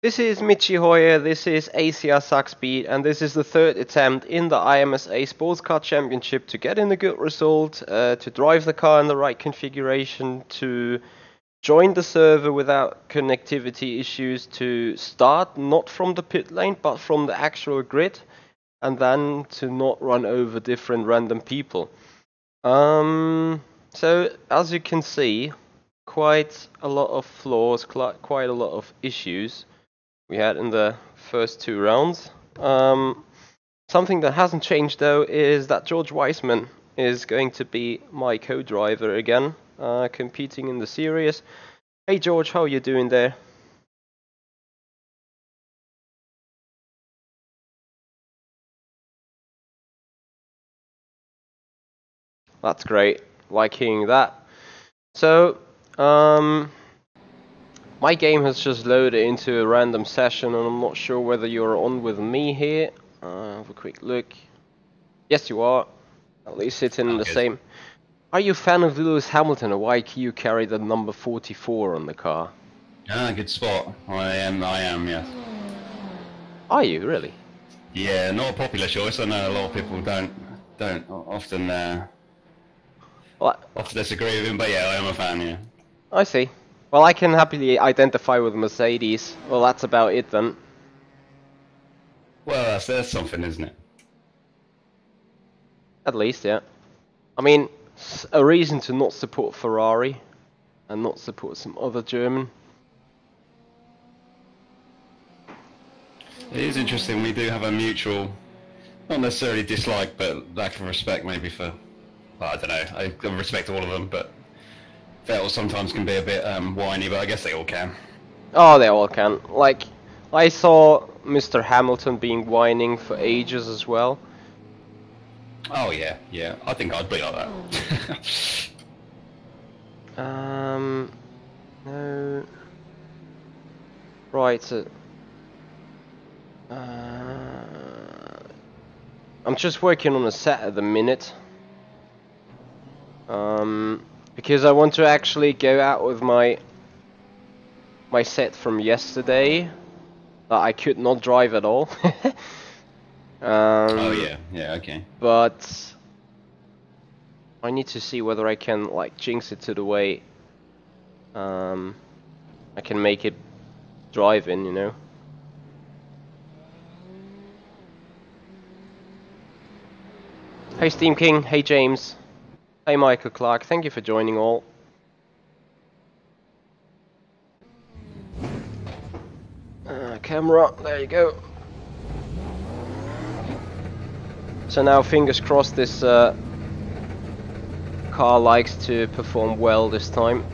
This is Michi Hoyer, this is ACR Zakspeed, and this is the third attempt in the IMSA Sportscar Championship to get in a good result, to drive the car in the right configuration, to join the server without connectivity issues, to start not from the pit lane but from the actual grid, and then to not run over different random people. So as you can see, quite a lot of flaws, quite a lot of issues we had in the first two rounds. Something that hasn't changed though is that George Weissman is going to be my co-driver again, competing in the series. Hey George, how are you doing there? That's great, like hearing that. So, my game has just loaded into a random session and I'm not sure whether you're on with me here. Have a quick look. Yes you are, at least it's in the same. Are you a fan of Lewis Hamilton, or why you carry the number 44 on the car? Ah, good spot. I am, yes. Are you, really? Yeah, not a popular choice. I know a lot of people don't often often disagree with him, but yeah, I am a fan, yeah. I see. Well, I can happily identify with Mercedes. Well, that's about it then. Well, that's something, isn't it? At least, yeah. I mean, a reason to not support Ferrari and not support some other German. It is interesting. We do have a mutual, not necessarily dislike, but lack of respect maybe for, well, I don't know, I respect all of them, but Vettel sometimes can be a bit whiny, but I guess they all can. Oh, they all can. Like, I saw Mr. Hamilton being whining for ages as well. Oh yeah, yeah. I think I'd be like that. No. Right. I'm just working on a set at the minute. Because I want to actually go out with my set from yesterday that I could not drive at all. oh yeah, okay. But I need to see whether I can like jinx it to the way I can make it drive in, you know. Hey Steam King, hey James, hey Michael Clark, thank you for joining all. Camera, there you go. So now fingers crossed this car likes to perform well this time.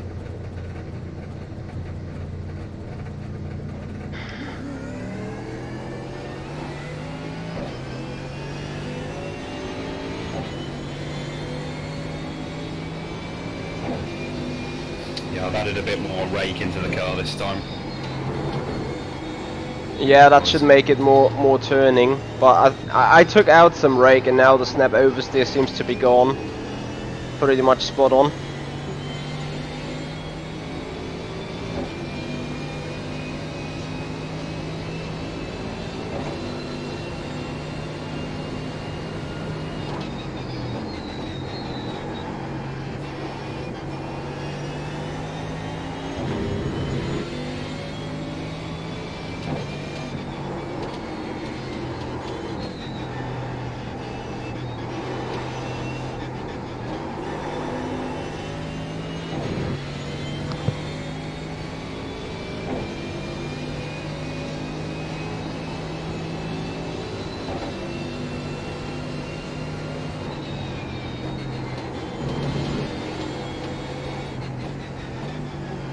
Yeah, I've added a bit more rake into the car this time. Yeah, that should make it more turning, but I took out some rake and now the snap oversteer seems to be gone. Pretty much spot on.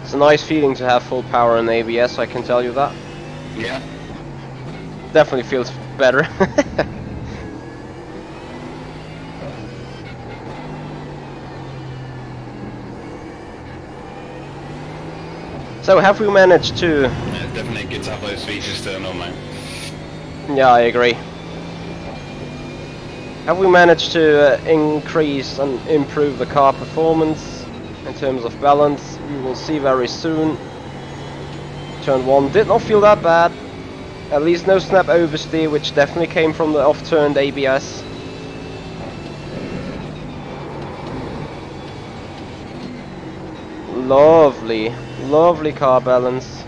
It's a nice feeling to have full power in ABS, I can tell you that. Yeah. Definitely feels better. So have we managed to... Yeah, it's definitely good to have those features turned on, mate. Yeah, I agree. Have we managed to increase and improve the car performance in terms of balance? We will see very soon. Turn 1 did not feel that bad. At least no snap oversteer, which definitely came from the off-turned ABS. Lovely, lovely car balance.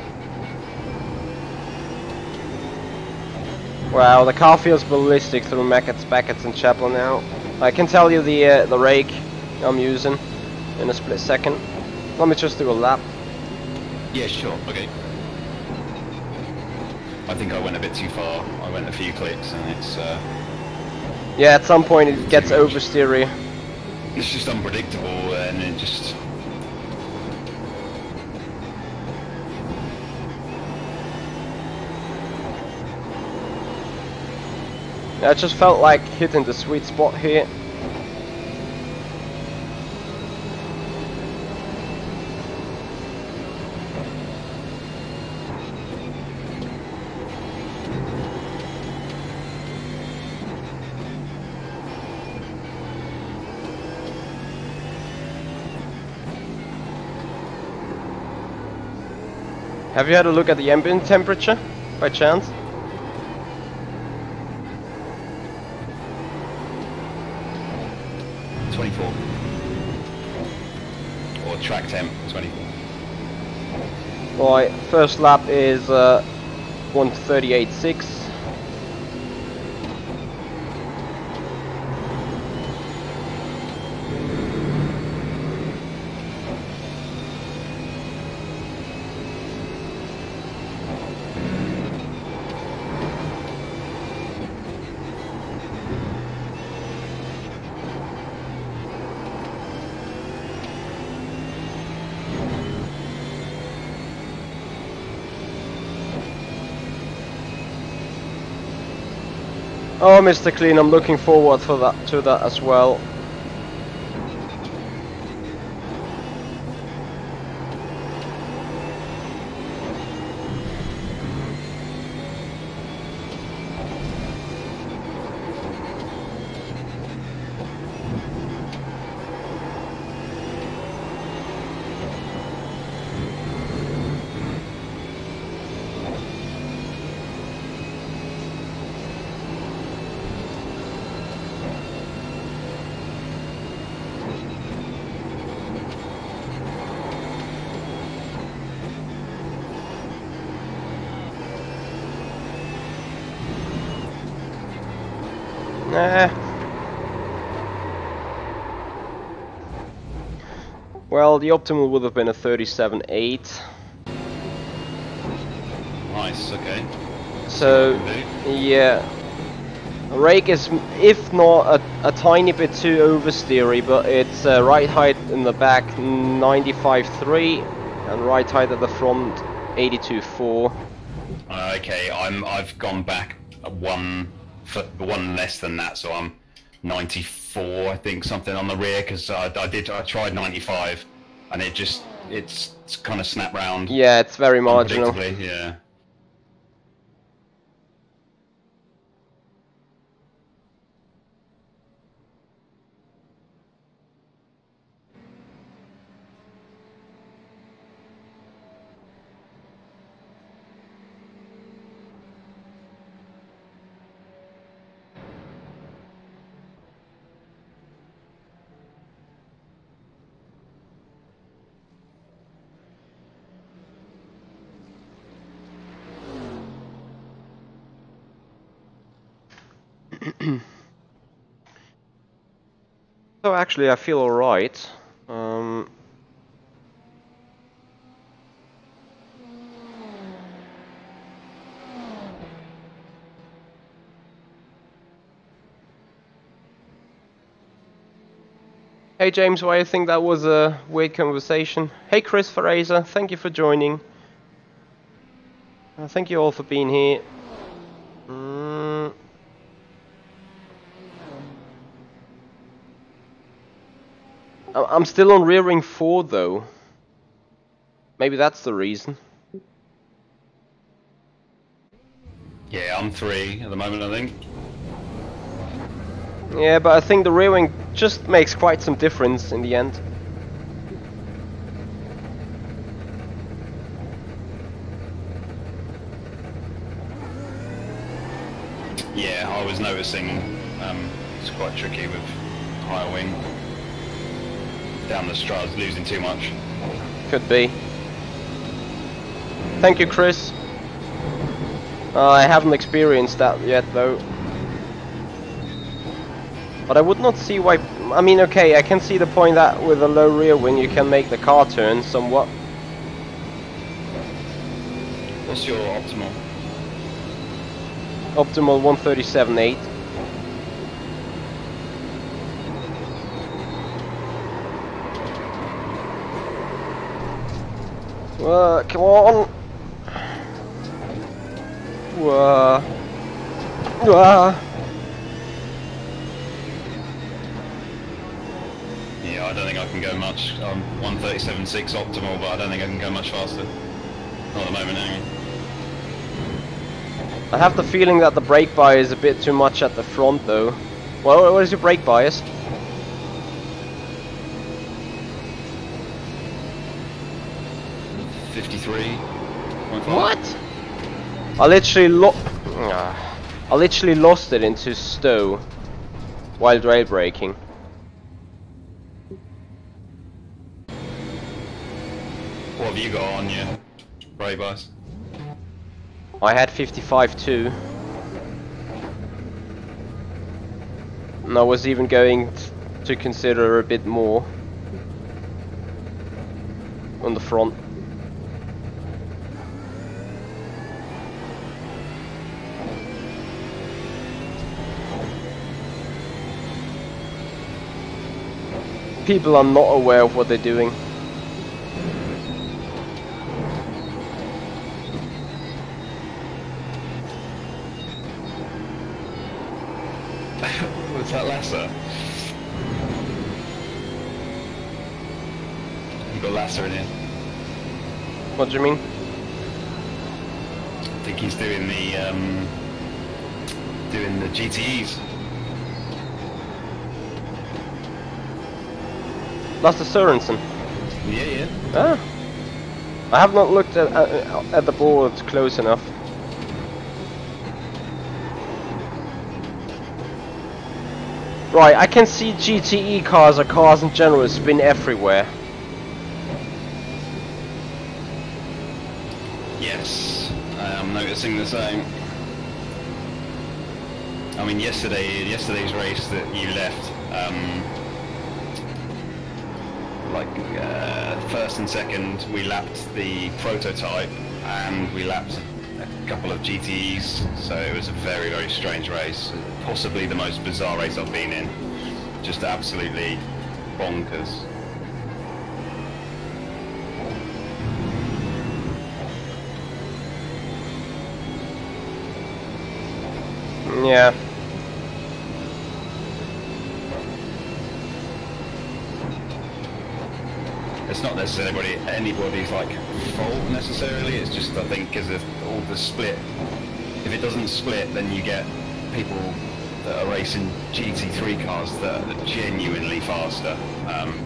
Wow, the car feels ballistic through Mackett's, Beckett's and Chapel now. I can tell you the rake I'm using in a split second. Let me just do a lap. Yeah, sure, okay. I think I went a bit too far. I went a few clicks and it's... Yeah, at some point it gets oversteery. It's just unpredictable and it just... I just felt like hitting the sweet spot here. Have you had a look at the ambient temperature, by chance? Or track temp, 24. Right, first lap is 1:38.6. Oh, Mr. Clean, I'm looking forward to that as well. Well, the optimal would have been a 37.8. Nice, okay. So, yeah. Rake is, if not a tiny bit too oversteery, but it's right height in the back 95.3 and right height at the front 82.4. Okay, I've gone back one less than that, so I'm 94, I think, something on the rear, because I tried 95 and it's kind of snapped round. Yeah, it's very marginal. Yeah. So actually I feel alright. Hey James, why you think that was a weird conversation? Hey Chris Fraser, thank you for joining. Thank you all for being here. I'm still on rear ring 4 though. Maybe that's the reason. Yeah, I'm 3 at the moment, I think. Yeah, but I think the rear wing just makes quite some difference in the end. Yeah, I was noticing it's quite tricky with higher wing. Down the strats, losing too much. Could be. Thank you, Chris. I haven't experienced that yet, though. But I would not see why... I mean, okay, I can see the point that with a low rear wing you can make the car turn somewhat. What's your optimal? Optimal 137.8. Come on! Yeah, I don't think I can go much. I'm 137.6 optimal, but I don't think I can go much faster. Not at the moment, anyway. I have the feeling that the brake bias is a bit too much at the front, though. Well, what is your brake bias? 53. What? I literally lost it into stow while rail braking. What have you got on your brake bias? I had 55 too. And I was even going to consider a bit more on the front. People are not aware of what they're doing. What's that Lasser? You got Lasser in here. What do you mean? I think he's doing the GTEs. That's the Sørensen. Yeah. Ah. I have not looked at the board close enough. Right, I can see GTE cars or cars in general spin everywhere. Yes, I'm noticing the same. I mean, yesterday's race that you left, first and second, we lapped the prototype and we lapped a couple of GTEs, so it was a very, very strange race. Possibly the most bizarre race I've been in. Just absolutely bonkers. Yeah. It's not necessarily anybody's like fault necessarily. It's just, I think, because of all the split. If it doesn't split, then you get people that are racing GT3 cars that are genuinely faster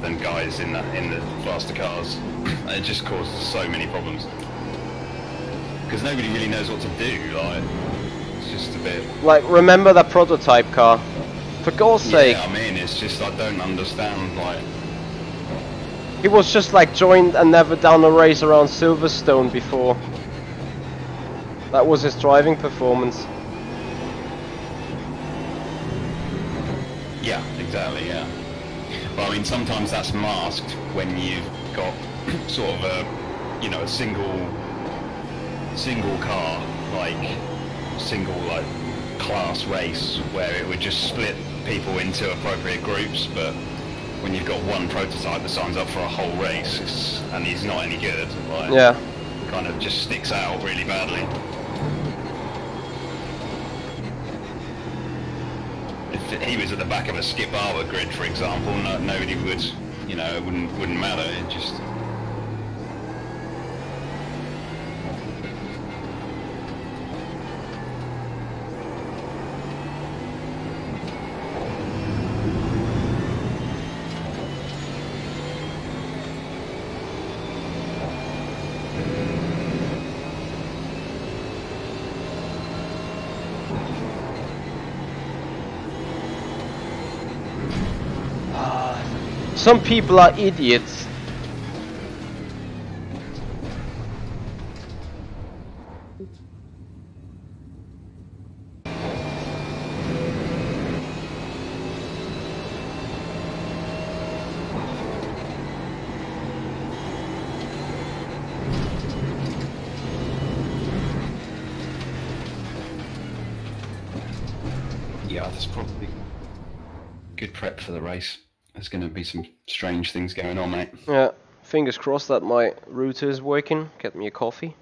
than guys in the faster cars. And it just causes so many problems because nobody really knows what to do. Like, it's just a bit. Like, remember that prototype car? For God's sake. Yeah, I mean, it's just I don't understand. Like, he was just like joined and never done a race around Silverstone before. That was his driving performance. yeah, exactly. Yeah. But I mean, sometimes that's masked when you've got sort of a, you know, a single car, single class race where it would just split people into appropriate groups, but when you've got one prototype that signs up for a whole race and he's not any good, like, Yeah. kind of just sticks out really badly. If he was at the back of a Skip Barber grid, for example, nobody would, you know, it wouldn't matter. It just. Some people are idiots. Yeah, that's probably good prep for the race. There's going to be some strange things going on, mate. Yeah, fingers crossed that my router is working. Get me a coffee.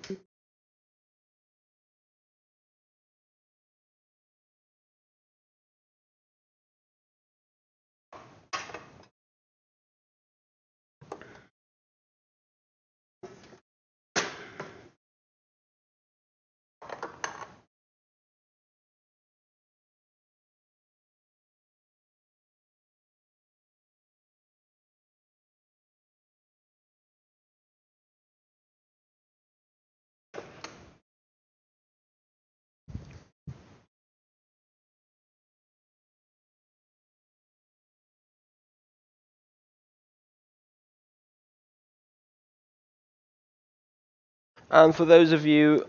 And for those of you,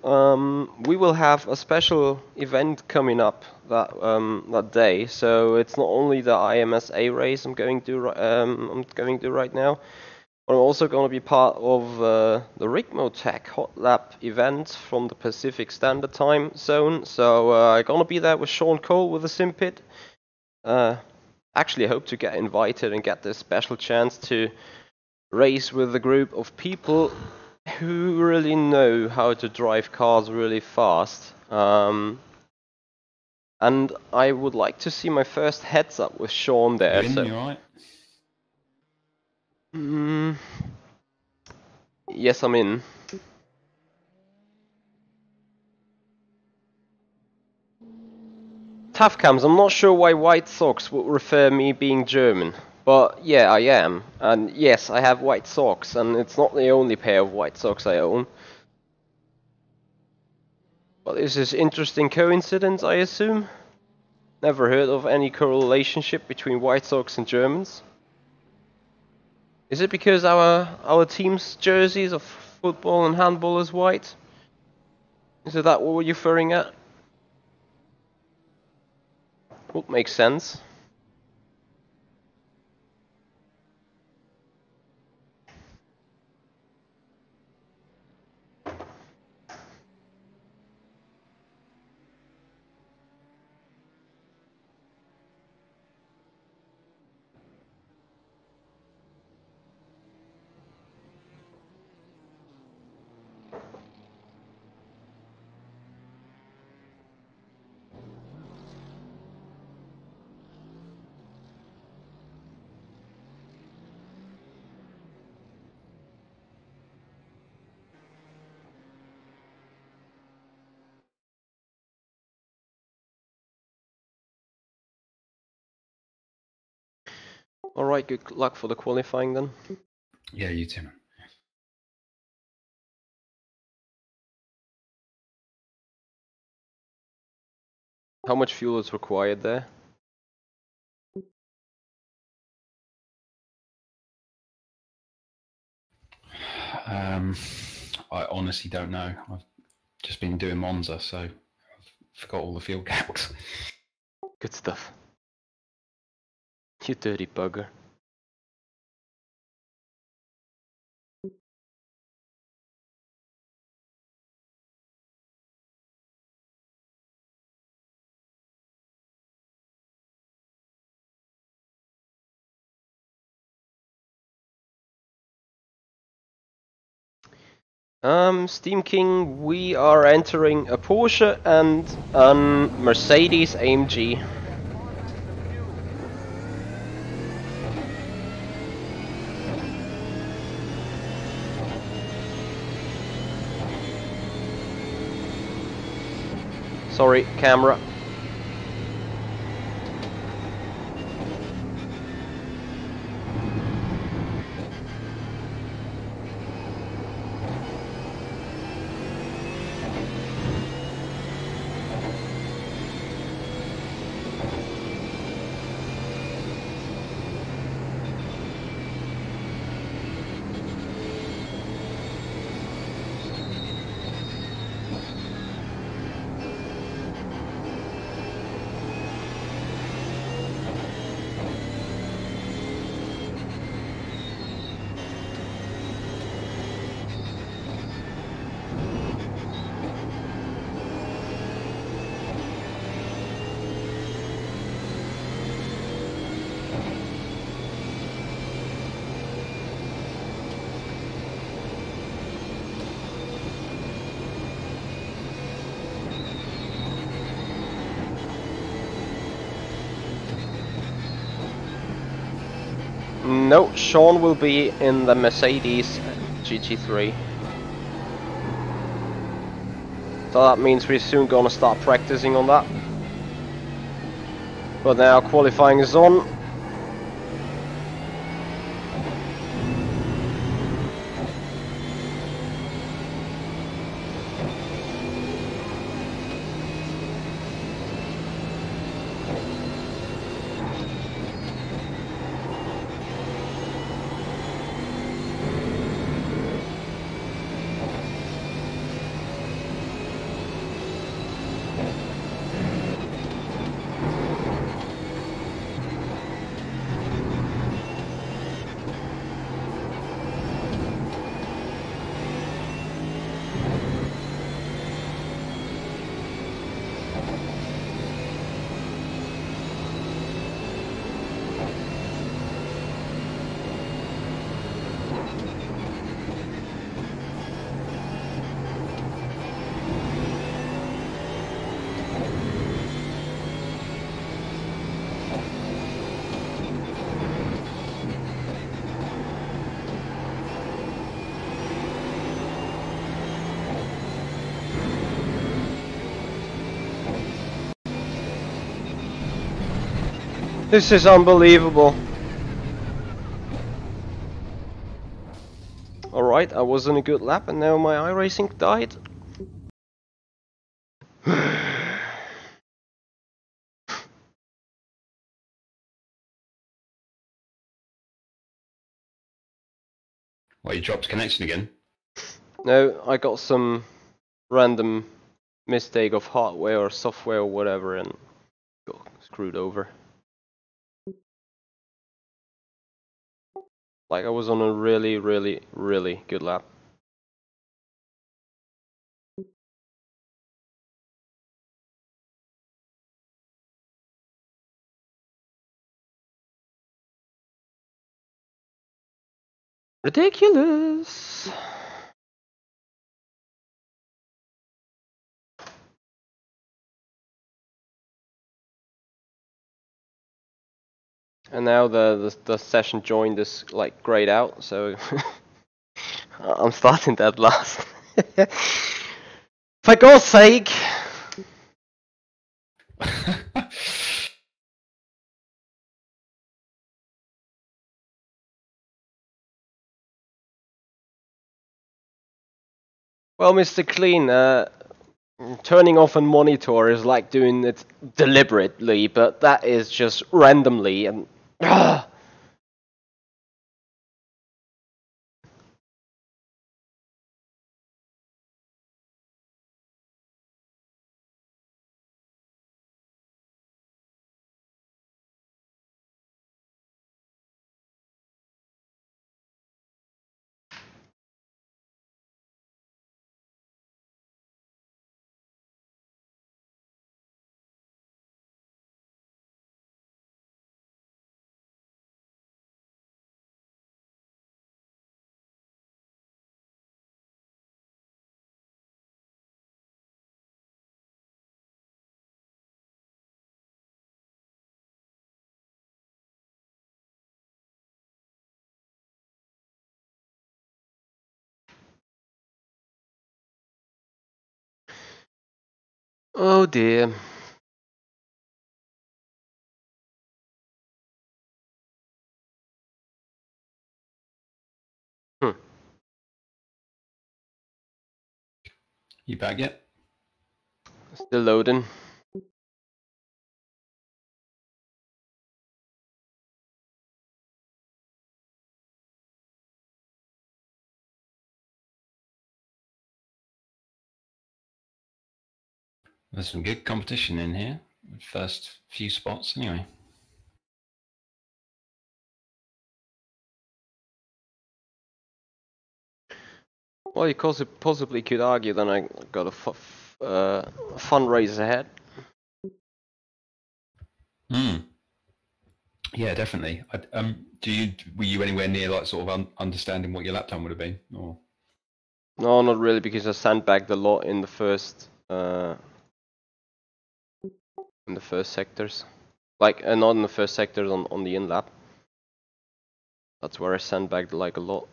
we will have a special event coming up that day. So it's not only the IMSA race I'm going to do right now, but I'm also going to be part of the Rigmotech Hot Lap event from the Pacific Standard Time Zone. So I'm going to be there with Sean Cole with the Simpit. Actually, I hope to get invited and get this special chance to race with a group of people who really know how to drive cars really fast. And I would like to see my first heads up with Sean there. You in, you alright? Yes, I'm in. Tough cams, I'm not sure why White Sox would refer me being German. But yeah, I am. And yes, I have white socks, and it's not the only pair of white socks I own. But this is interesting coincidence, I assume. Never heard of any correlationship between White Sox and Germans. Is it because our team's jerseys of football and handball is white? Is it that what we're referring at? Would make sense. Alright, good luck for the qualifying then. Yeah, you too, man. How much fuel is required there? I honestly don't know. I've just been doing Monza, so I've forgot all the fuel calcs. Good stuff. You dirty bugger. Steam King, we are entering a Porsche and a Mercedes AMG. Sorry, camera. No, Sean will be in the Mercedes GT3. So that means we're soon gonna start practicing on that. But now qualifying is on. This is unbelievable. Alright, I was on a good lap and now my iRacing died. Well, you dropped connection again? No, I got some random mistake of hardware or software or whatever and got screwed over. Like I was on a really good lap. Ridiculous! And now the session joined is like grayed out, so I'm starting that last. For God's sake! Well, Mr. Clean, turning off a monitor is like doing it deliberately, but that is just randomly and. Oh dear. You back yet? Still loading. There's some good competition in here. First few spots, anyway. Well, you possibly could argue then I got a fun race ahead. Yeah, definitely. Were you anywhere near like sort of understanding what your lap time would have been, or? No, not really, because I sandbagged a lot in the first sectors. Like not in the first sectors on the in lap. That's where I sandbagged like a lot.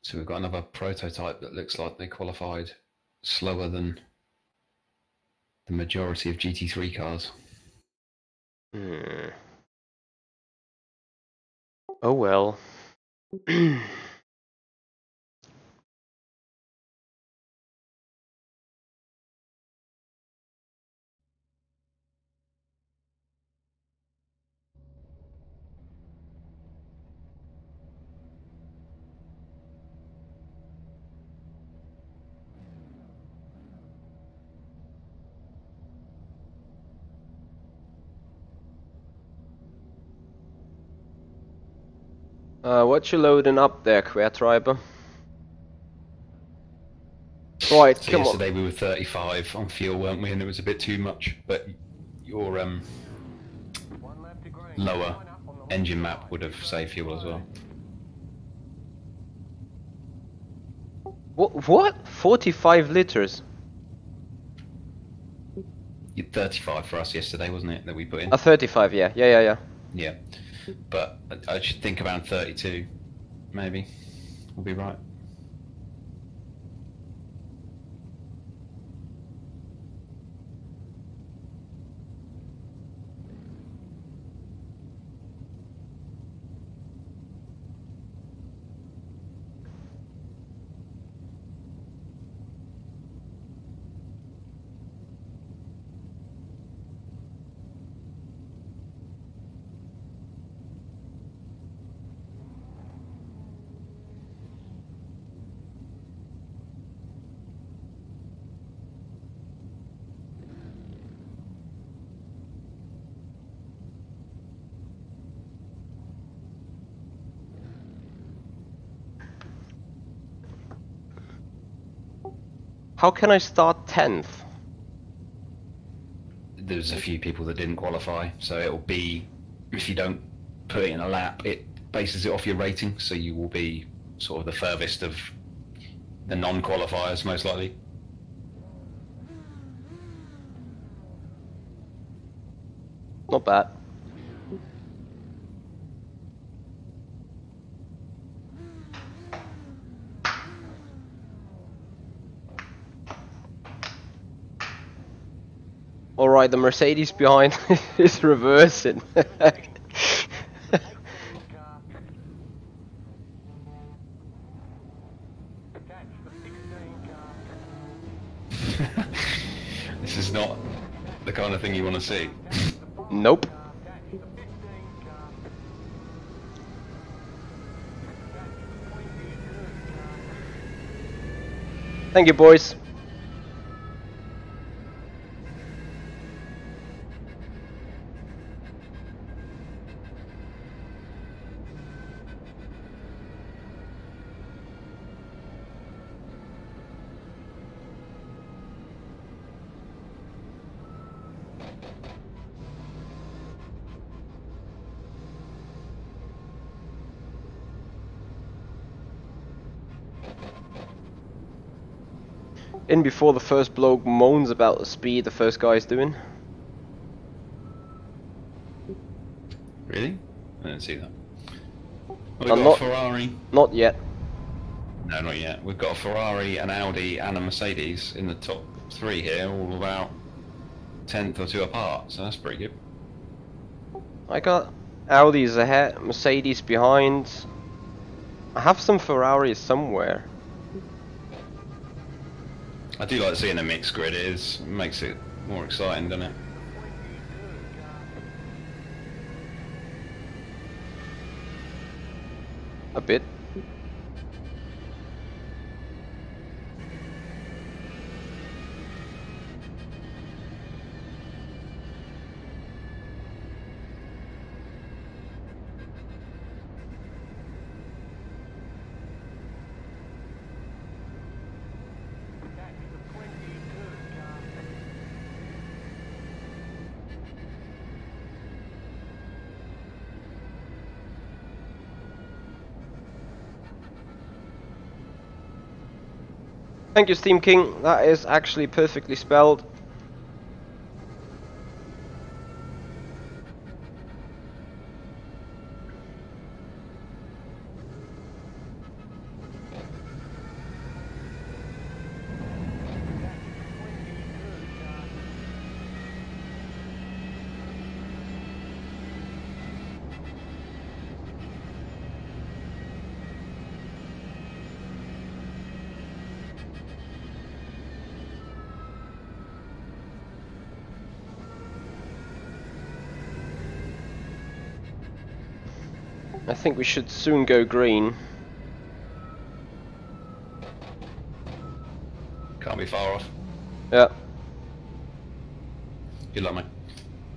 So we've got another prototype that looks like they qualified slower than the majority of GT3 cars. Oh well. What you loading up there, Quertreiber? Right, So come yesterday on. we were 35 on fuel, weren't we? And it was a bit too much, but your lower engine map would have saved fuel as well. What? 45 liters? You 35 for us yesterday, wasn't it, that we put in? 35, yeah. Yeah. Yeah, but I should think around 32, maybe. We'll be right. How can I start 10th? There's a few people that didn't qualify, so it'll be, if you don't put it in a lap, it bases it off your rating, so you will be sort of the furthest of the non-qualifiers, most likely. Not bad. Alright, the Mercedes behind is reversing. This is not the kind of thing you want to see. Nope. Thank you, boys. In before the first bloke moans about the speed the first guy is doing. Really? I didn't see that. Well, we've I'm got not- a Ferrari. Not yet. No, not yet. We've got a Ferrari, an Audi, and a Mercedes in the top three here, all about 10th or 2 apart, so that's pretty good. I got Audis ahead, Mercedes behind. I have some Ferraris somewhere. I do like seeing a mixed grid. It makes it more exciting, doesn't it? A bit. Thank you, Steam King. That is actually perfectly spelled. I think we should soon go green. Can't be far off. Yeah. Good luck, mate.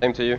Same to you.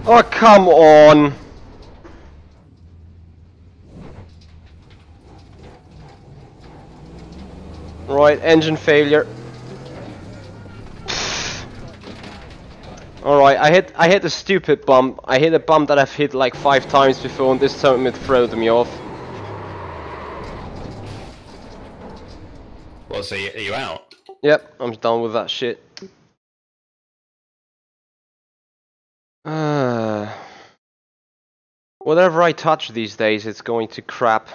Oh, come on! Right, engine failure. Alright, I hit a stupid bump. I hit a bump that I've hit like 5 times before, and this time it threw me off. Well, so are you out? Yep, I'm done with that shit. Whatever I touch these days, it's going to crap.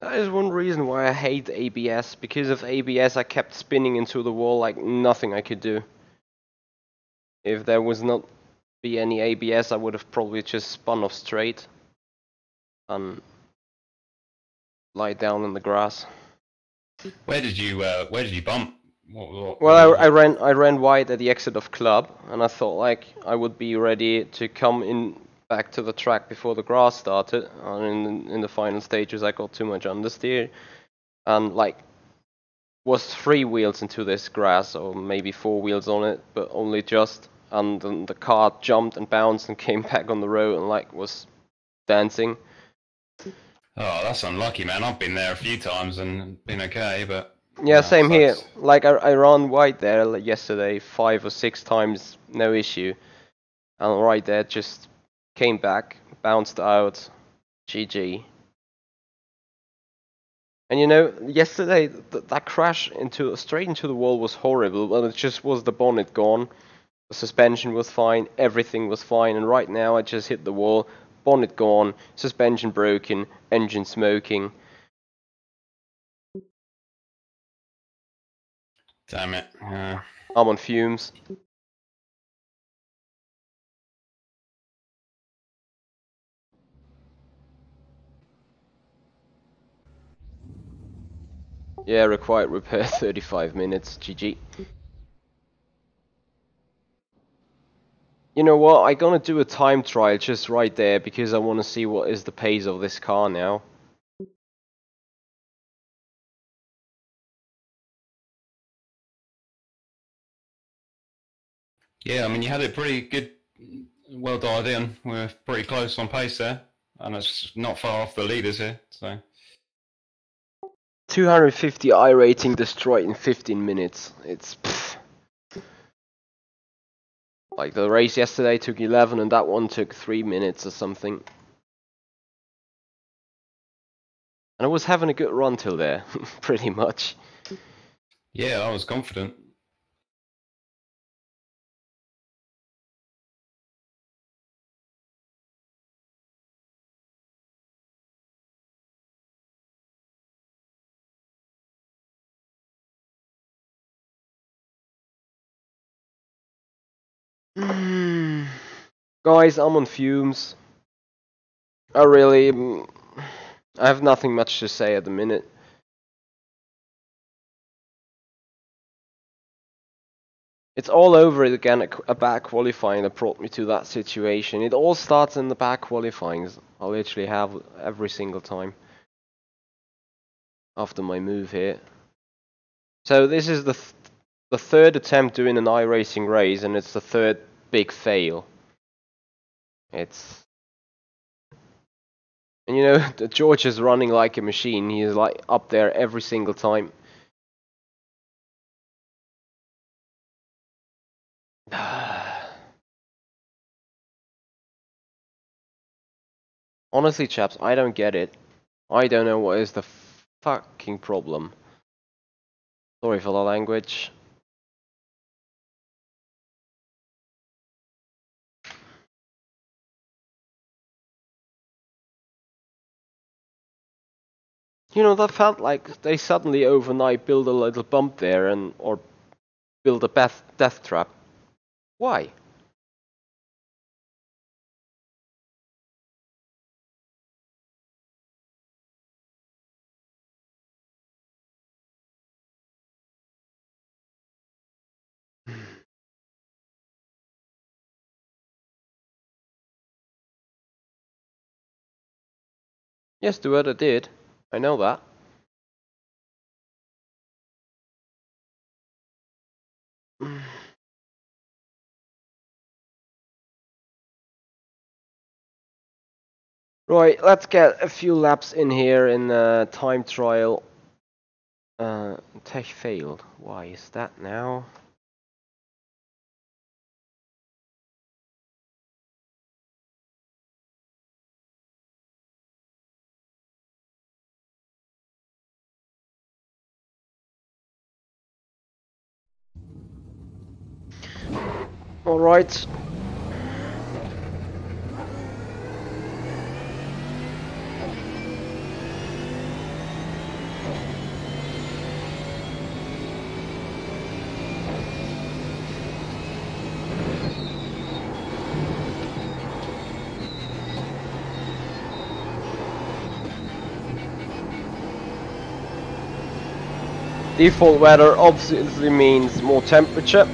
That is one reason why I hate ABS. Because of ABS I kept spinning into the wall like nothing I could do. If there was not be any ABS, I would have probably just spun off straight and lie down in the grass. Where did you bump? Well, I ran wide at the exit of club, and I thought like I would be ready to come in back to the track before the grass started. And in the final stages, I got too much understeer, and like was 3 wheels into this grass, or maybe 4 wheels on it, but only just. And then the car jumped and bounced and came back on the road and like was dancing. Oh, that's unlucky, man. I've been there a few times and been okay, but yeah, same here. Like I ran wide there like, yesterday 5 or 6 times, no issue, and right there just came back, bounced out, GG. And you know, yesterday that crash straight into the wall was horrible. Well, it just was the bonnet gone, the suspension was fine, everything was fine. And right now I just hit the wall, bonnet gone, suspension broken, engine smoking. Damn it. I'm on fumes. Yeah, required repair 35 minutes. GG. You know what? I'm gonna do a time trial just right there because I want to see what is the pace of this car now. Yeah, I mean, you had it pretty good, well dialed in. We're pretty close on pace there, and it's not far off the leaders here. So 250 iRating destroyed in 15 minutes. It's pfft. Like the race yesterday took 11 and that one took 3 minutes or something. And I was having a good run till there, pretty much. yeah, I was confident. Guys, I'm on fumes. I have nothing much to say at the minute. It's all over again, a bad qualifying that brought me to that situation. It all starts in the bad qualifyings. I literally have every single time after my move here. So this is the third attempt doing an iRacing race, and it's the third big fail. And you know, George is running like a machine. He is like up there every single time. Honestly, chaps, I don't get it. I don't know what is the fucking problem. Sorry for the language. You know, that felt like they suddenly overnight build a little bump there or build a death trap. Why? Yes, the weather did. I know that. Right, let's get a few laps in here in time trial. Tech failed. Why is that now? All right. Default weather obviously means more temperature.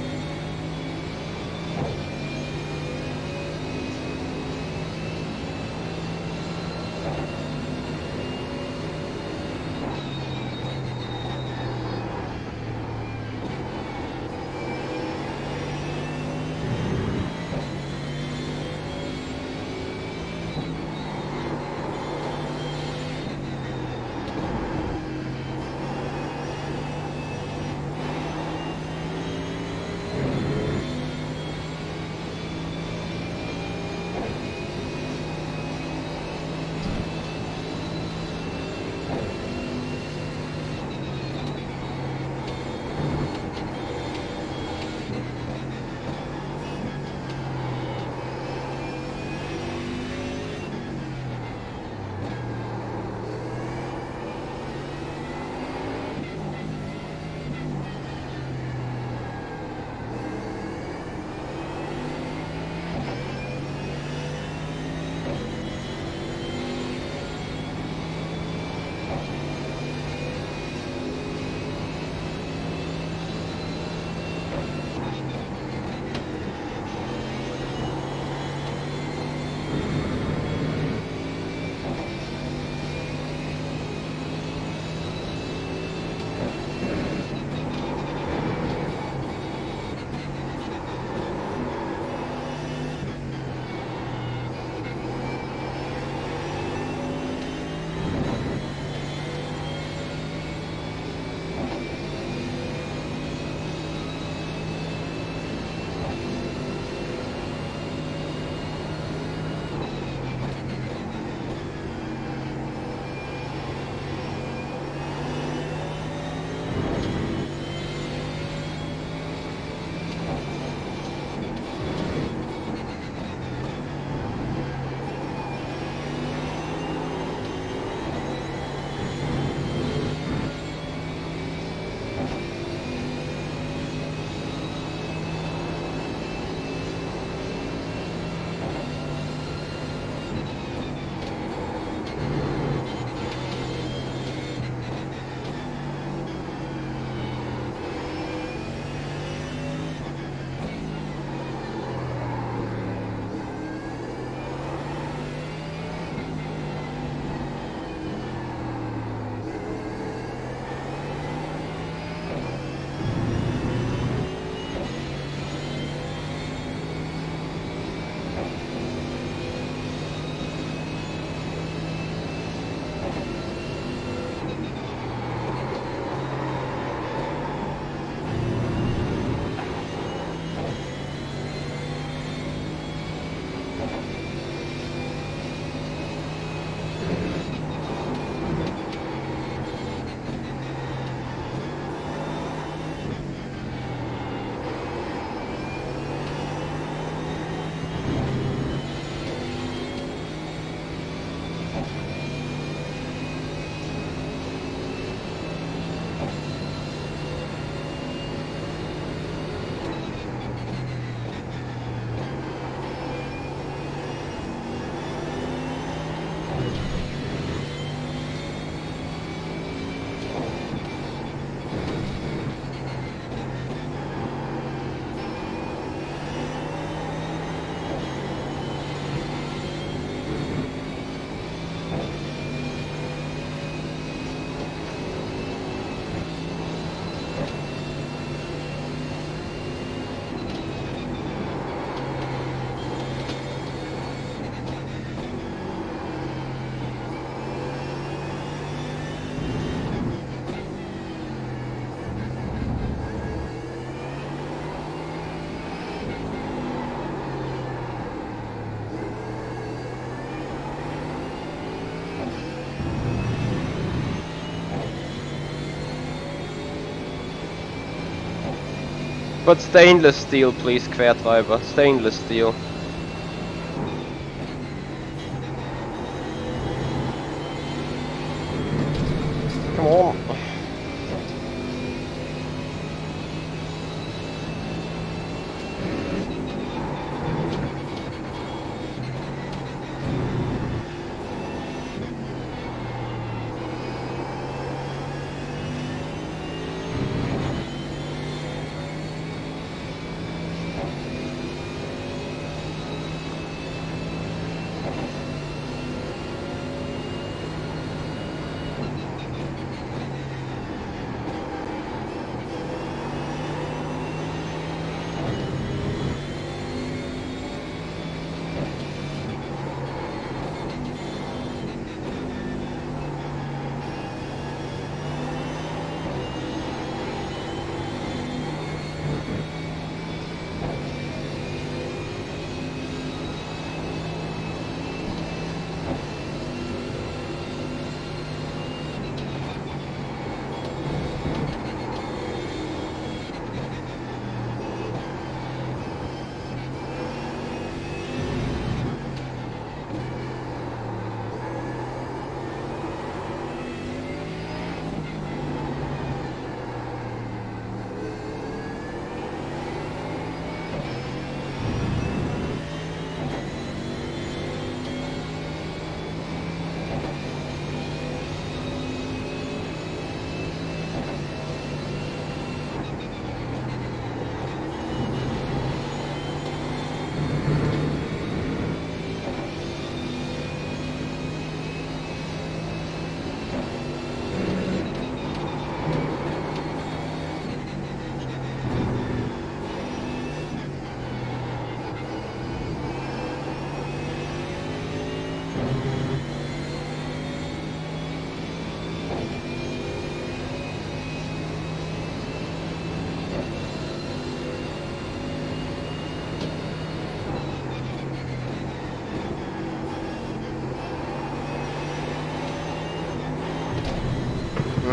But stainless steel, please, Quertreiber. Stainless steel. Come on.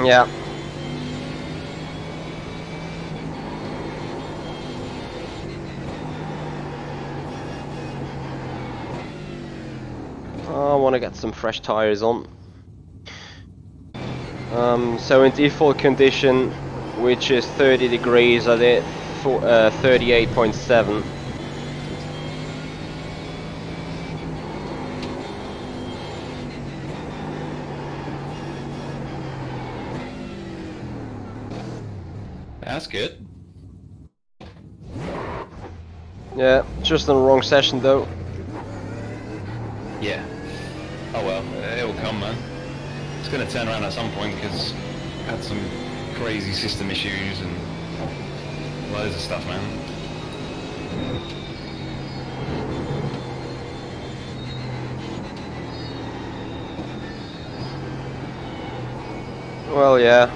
Yeah. I want to get some fresh tires on. So in default condition, which is 30 degrees, I did 38.7. That's good. Yeah, just in the wrong session though. Yeah. Oh well, it'll come, man. It's going to turn around at some point because I had some crazy system issues and loads of stuff, man. Well, yeah.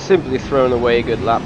simply thrown away a good lap.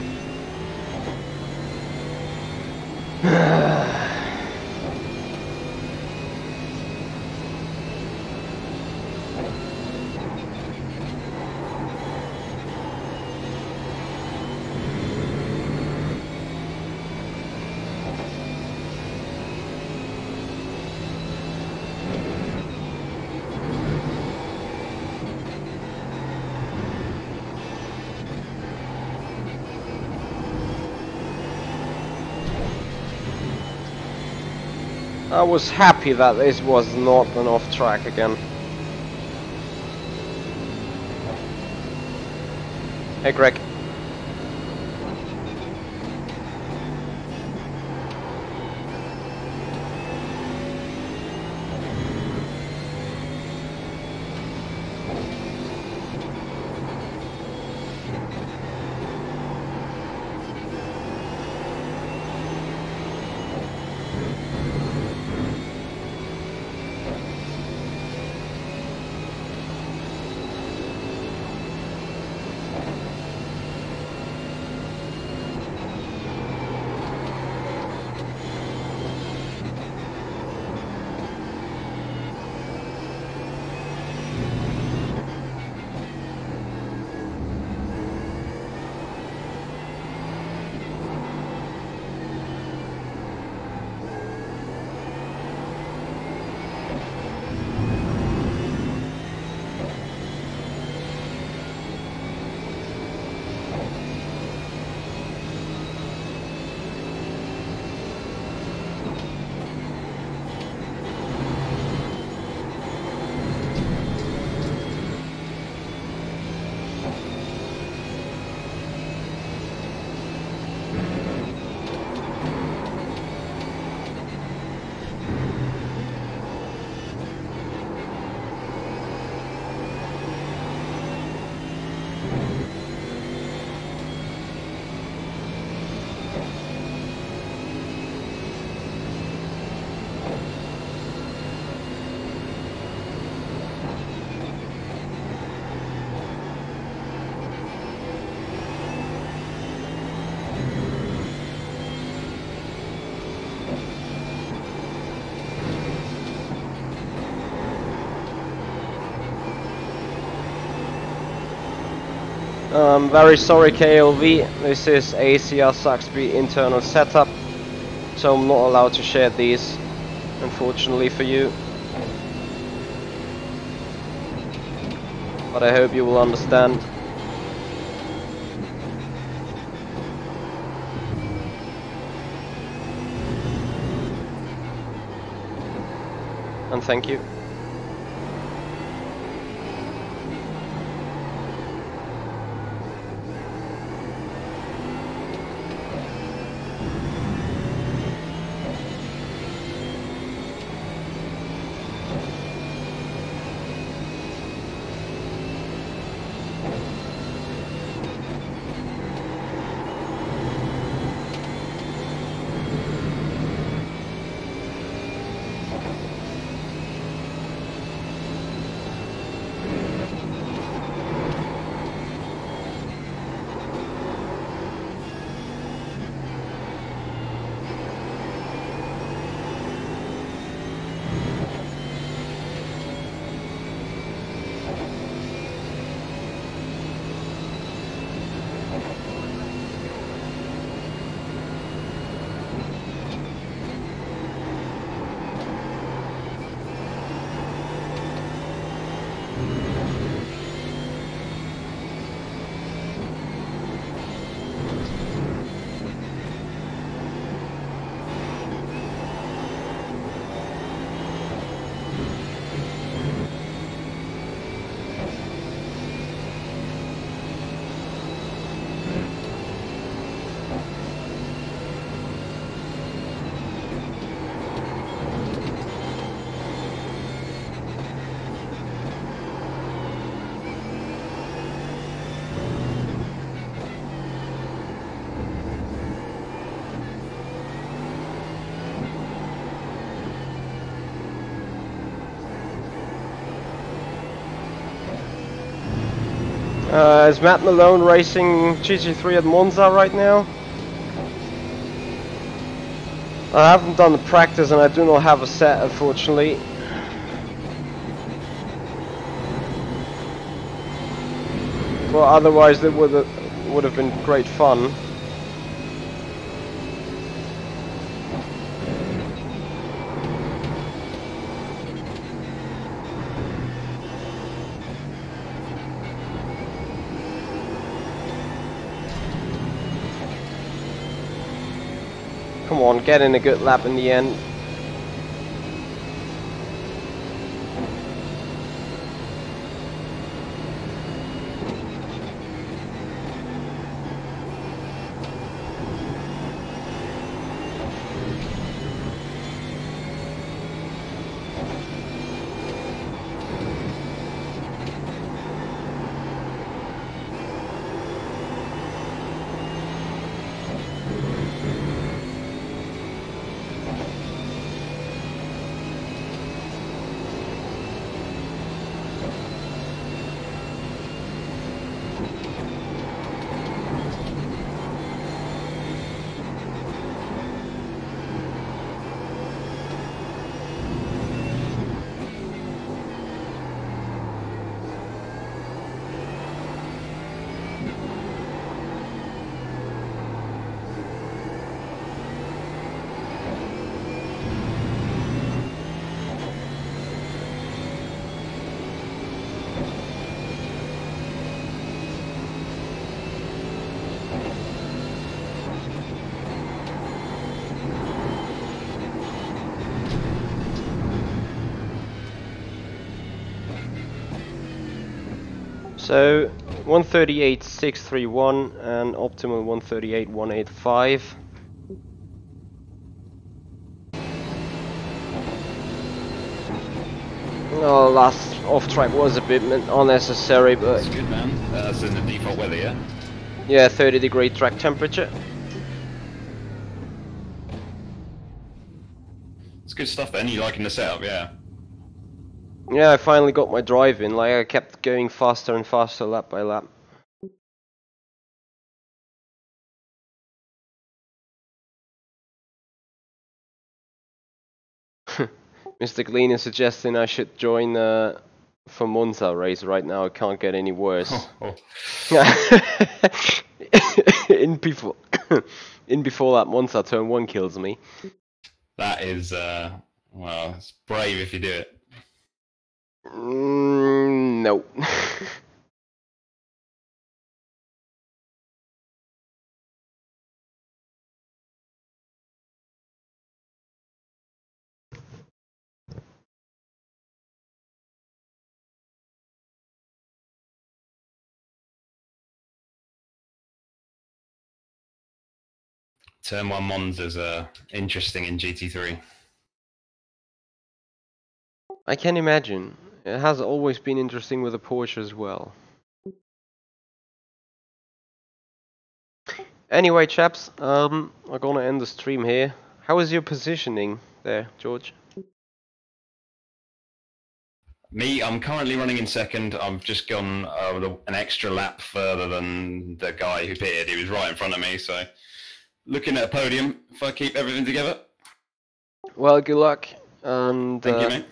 I was happy that this was not an off-track again. Hey Greg. I'm very sorry KLV, this is ACR Zakspeed internal setup, so I'm not allowed to share these, unfortunately for you. But I hope you will understand. And thank you. Is Matt Malone racing GT3 at Monza right now? I haven't done the practice and I do not have a set, unfortunately. Well, otherwise it would have been great fun. Come on, get in a good lap in the end. So 138.631 and optimal 138.185. Oh, last off track was a bit unnecessary, but That's good, man. That's in the default weather, yeah? yeah, 30-degree track temperature. It's good stuff then. You liking the setup, yeah? Yeah, I finally got my drive in. Like, I kept going faster and faster lap by lap. Mr. Glean is suggesting I should join for Monza race right now. It can't get any worse. in before that Monza turn 1 kills me. That is, well, it's brave if you do it. No. Turn 1 Monza's interesting in GT3. I can imagine. It has always been interesting with a Porsche as well. Anyway, chaps, I'm gonna end the stream here. How is your positioning there, George? Me, I'm currently running in second. I've just gone an extra lap further than the guy who pitted. He was right in front of me, so looking at a podium if I keep everything together. Well, good luck, and Thank you, mate.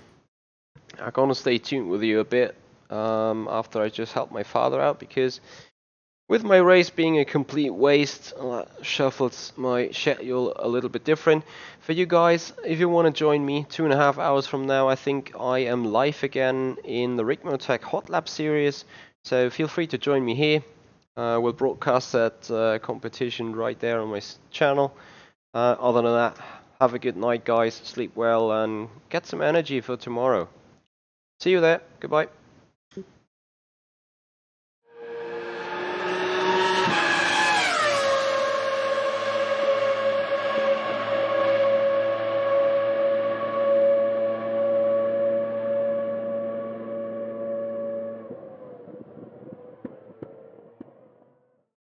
I'm gonna stay tuned with you a bit after I just help my father out, because with my race being a complete waste, shuffled my schedule a little bit different. For you guys, if you want to join me 2.5 hours from now, I think I am live again in the Rigmotech Hot Lap series, so feel free to join me here. We'll broadcast that competition right there on my channel. Other than that, have a good night, guys, sleep well, and get some energy for tomorrow. See you there. Goodbye.